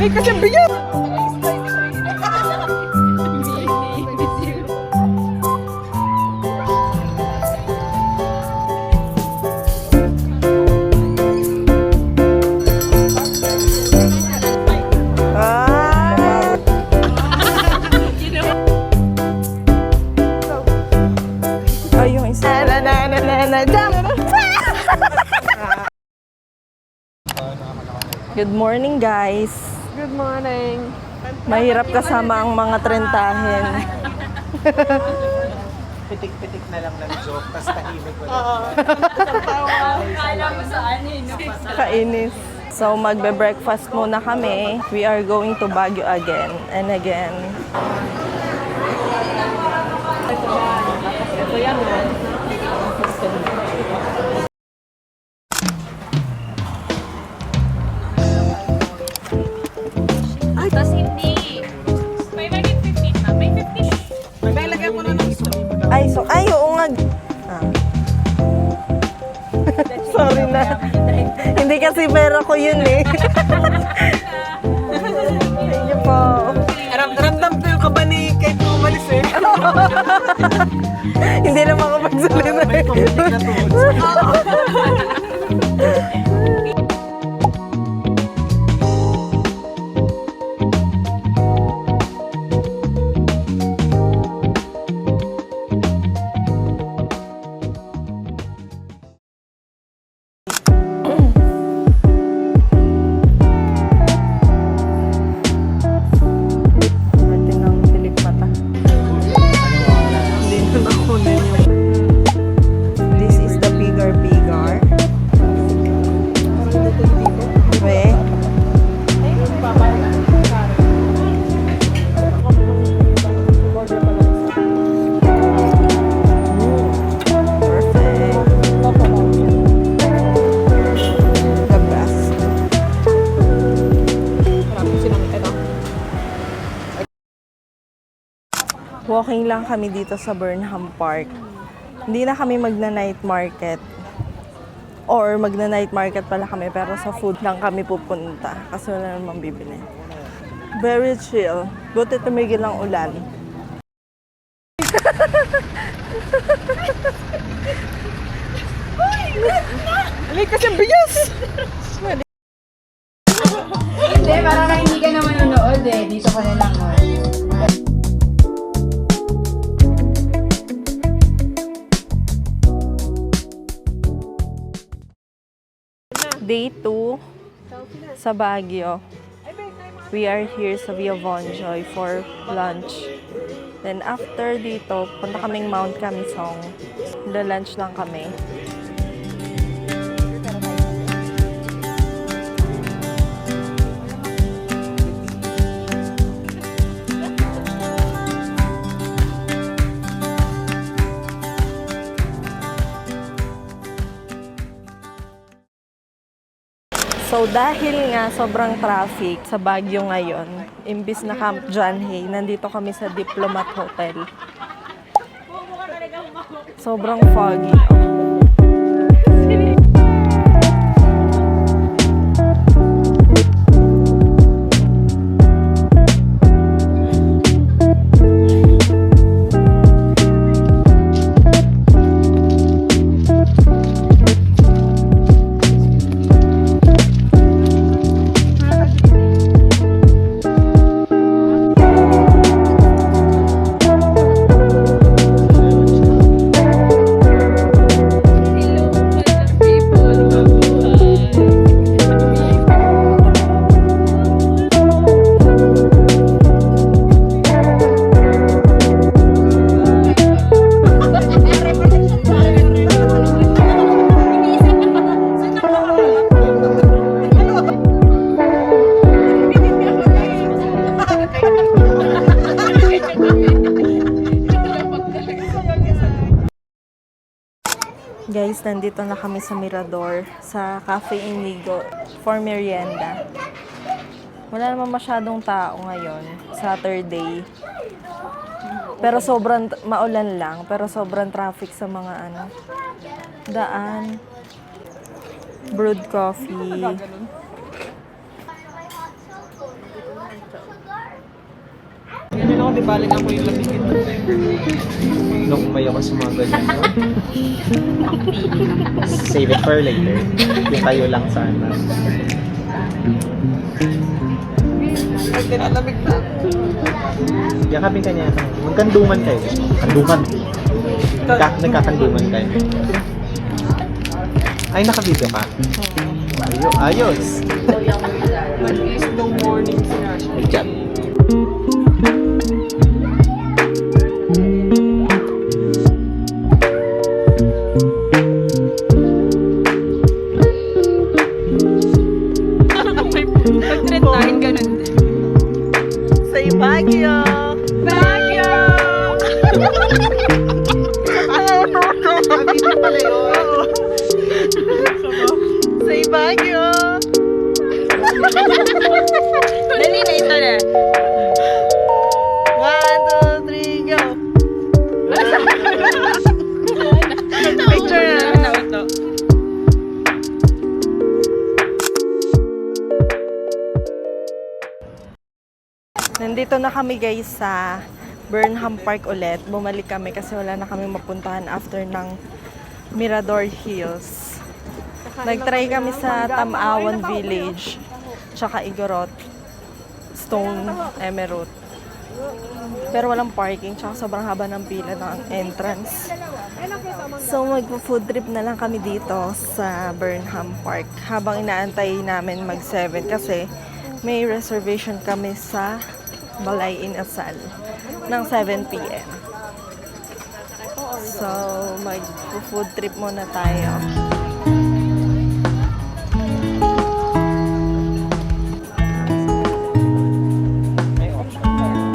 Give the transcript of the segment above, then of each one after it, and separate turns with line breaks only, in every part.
Ay, kasi bigat!
Good morning, guys.
Good morning.
Mahirap kasama ang mga trentahin.
Pitik-pitik na lang ng joke, tapos tahimik ko lang.
Kala mo saan eh, no?
Kainis. So, magbe-breakfast muna kami. We are going to Baguio again and again.
Ito yan, no?
Tapos hindi. May maging 15 na. May 50.
May lagyan ko na ng iso.
Ay, oo nga. Ah. Sorry na. Hindi kasi pera ko yun eh. Thank you po.
Ramdam ko yung kaba ni Kate na umalis eh.
Hindi na makapagsalita.
May comedic na tuhod.
Natin ang pilik mata. Hindi na nakunin yung... This is the bigger. Weh. Perfect. The best.
Marami silang ito.
Walking lang kami dito sa Burnham Park. Hindi na kami magna-night market. Or magna-night market pala kami pero sa food lang kami pupunta kasi wala namang bibili. Very chill. Buti tumigil ang ulan.
Alay, kasi bigas!
Hindi, parang hindi ka na manonood eh. Dito ka na lang.
Day 2 sa Baguio. We are here sa Via Vonjoy for lunch. Then after dito, punta kaming Mount Camisong. Lunch lang kami. So dahil nga sobrang traffic sa Baguio ngayon, imbis na Camp John Hay, nandito kami sa Diplomat Hotel. Sobrang foggy. Guys, nandito na kami sa Mirador, sa Cafe Inigo for merienda. Wala naman masyadong tao ngayon, Saturday. Pero sobrang maulan lang, pero sobrang traffic sa mga daan. Brewed coffee.
di balik ako yung lamigin mo. Nung umay ako sa mga ganyan. Save it for later. Yung tayo lang sana.
Ay, tinalamig na.
Yakapin ka niya. Magkandungan kayo. Kandungan. Nagkakandungan kayo. Ay, naka-video ka? Ayos.
Nag-is no morning sinasya.
Good job.
Pag-trend namin ganun din.
Say Baguio!
Baguio!
Dito pala yun. Say Baguio!
Dali na ito na.
1, 2, 3, go! Picture na.
Nandito na kami guys sa Burnham Park ulit. Bumalik kami kasi wala na kami mapuntahan after ng Mirador Hills. Nagtry kami sa Tamawan Village, tsaka Igorot, Stone, Emerald. Pero walang parking, tsaka sobrang haba ng pila ng entrance. So magpo-food trip na lang kami dito sa Burnham Park habang inaantay namin mag-7 kasi may reservation kami sa Balay Inasal ng 7 p.m. So mag-food trip muna tayo.
May option tayo.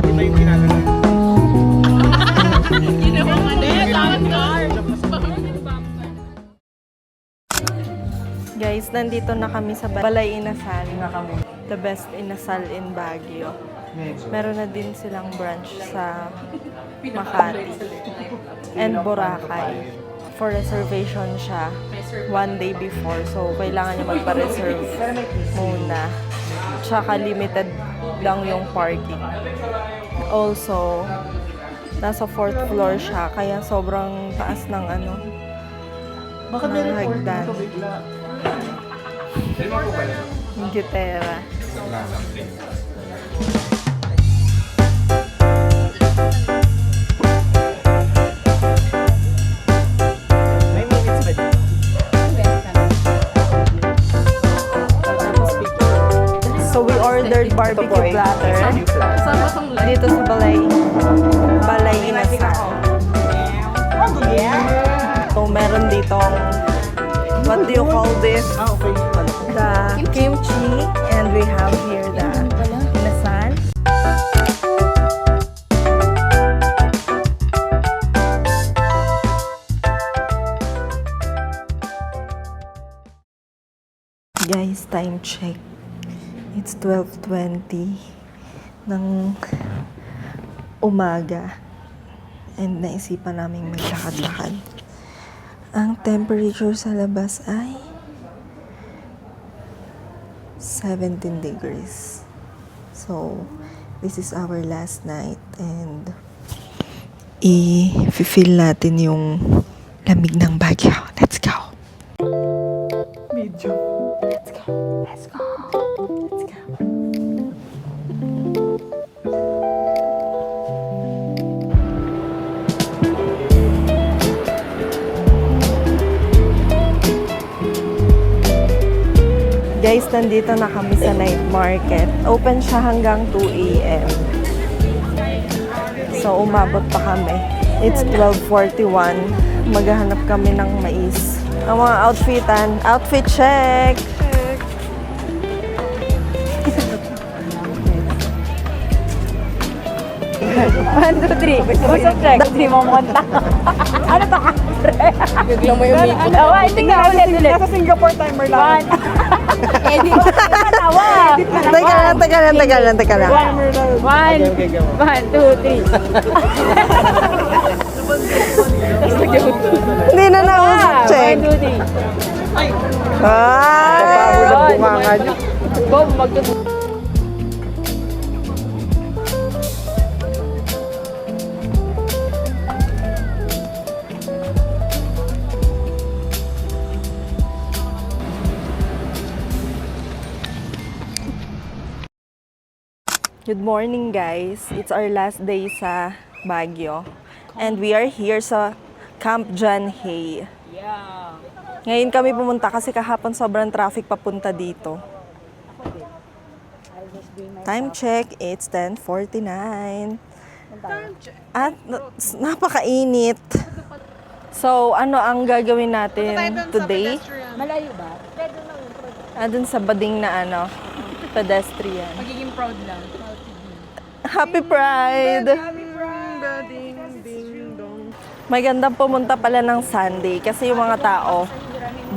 Di ba yung ginagawa?
Guys, nandito na kami sa Balay Inasal na kami. The best inasal in Baguio. Meron na din silang branch sa Makati and Boracay. For reservation siya 1 day before. So, kailangan nyo magpa-reserve muna. Tsaka limited lang yung parking. Also, nasa 4th floor siya. Kaya sobrang taas ng
Bakit
ng hagdan. Yung gitera.
May minutes ba dito?
So, we ordered barbecue platter. Dito sa Balay Inasal. So, meron ditong, what do you call this?
Okay.
The kimchi. And we have here the inasal. Guys, time check. It's 12:20 ng umaga. And naisipan namin maglakad-lakad. Ang temperature sa labas ay 17 degrees. So, this is our last night and i-feel natin yung lamig ng Baguio. Let's go!
Medyo.
Let's go! Let's go! Let's go! Guys, nandito na kami sa night market. Open siya hanggang 2 a.m. So, umabot pa kami. It's 12:41. Maghahanap kami ng mais. Ang mga outfitan. Outfit check!
1, 2, 3. Subject. Hindi mo kumanta. Ano to ka? Biglang mo yung makeup. Hindi nga, ulit.
Nasa Singapore timer lang.
1. Eh, di ba? Tawa.
Teka lang.
1, 2, 3.
Hindi na nausap, check.
1, 2, 3.
Ah!
Bunganga niyo.
Bob, magtutulog.
Good morning, guys. It's our last day sa Baguio. And we are here sa Camp John Hay. Ngayon kami pumunta kasi kahapon sobrang traffic papunta dito. Time check, it's 10:49. At napakainit. So, ano ang gagawin natin today?
Malayo ba?
Dun sa bading na pedestrian.
Magiging proud lang.
Happy Pride! May gandang pumunta pala ng Sunday kasi yung mga tao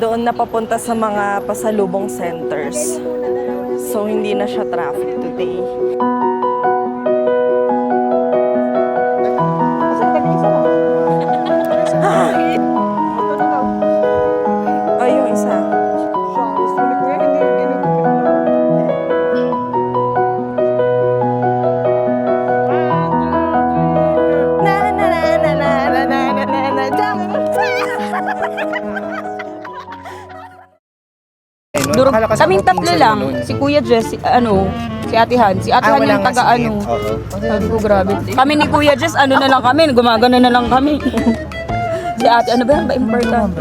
doon na papunta sa mga pasalubong centers. So, hindi na siya traffic today. Ay, yung isa.
Durog, kaming tatlo lang. Si Kuya Jess, si Ate Han. Si Ate Han yung taga Sabi ko, grabe. Kami ni Kuya Jess, na lang kami. Gumagano na lang kami. Si Ate, ano ba yan? Ba important?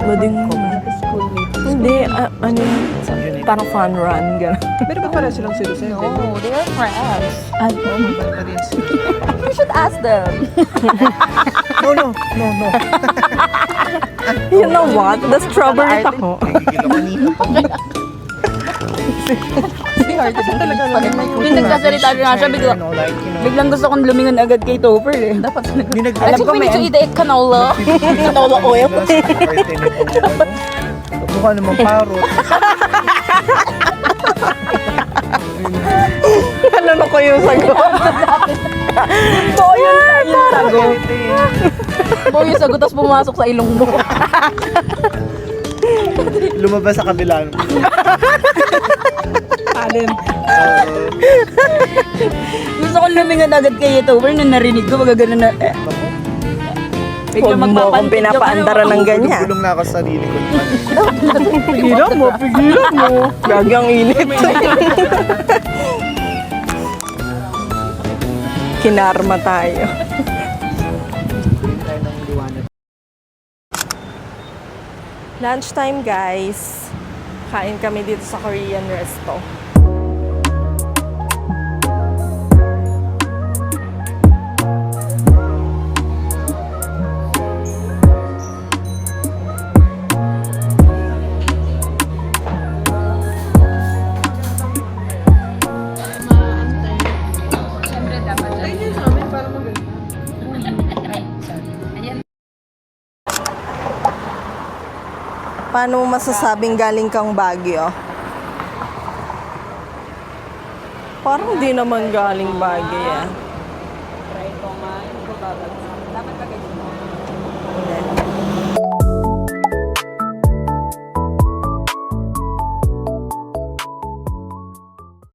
Bading ko. Hindi, parang fun run, gano'n.
Pero ba't pala silang seryoso?
No, they are friends. We should ask them.
No.
You know what? The strawberry taho.
Yung nagsasalita na siya, biglang gusto kong lumingon agad kay Topher eh. Dapat alam ko may need to eat canola. Canola oil.
Mukha naman parot.
Ano ko yung sagot?
Boy, yung sagot. Boy, yung sagot tapos pumasok sa ilong mo.
Lumabas sa kabila.
Alin.
Gusto kong lumingon agad kay Topher na narinig ko, magagano na.
Huwag mo akong pinapaandara ng ganyan.
Gulong na ako sa sarili ko.
Pigilan mo. Gagi ang init. Kinarma tayo. Lunchtime, guys. Kain kami dito sa Korean resto. Paano mo masasabing galing kang Baguio? Parang di naman galing Baguio yan.
Try ko nga. Dapat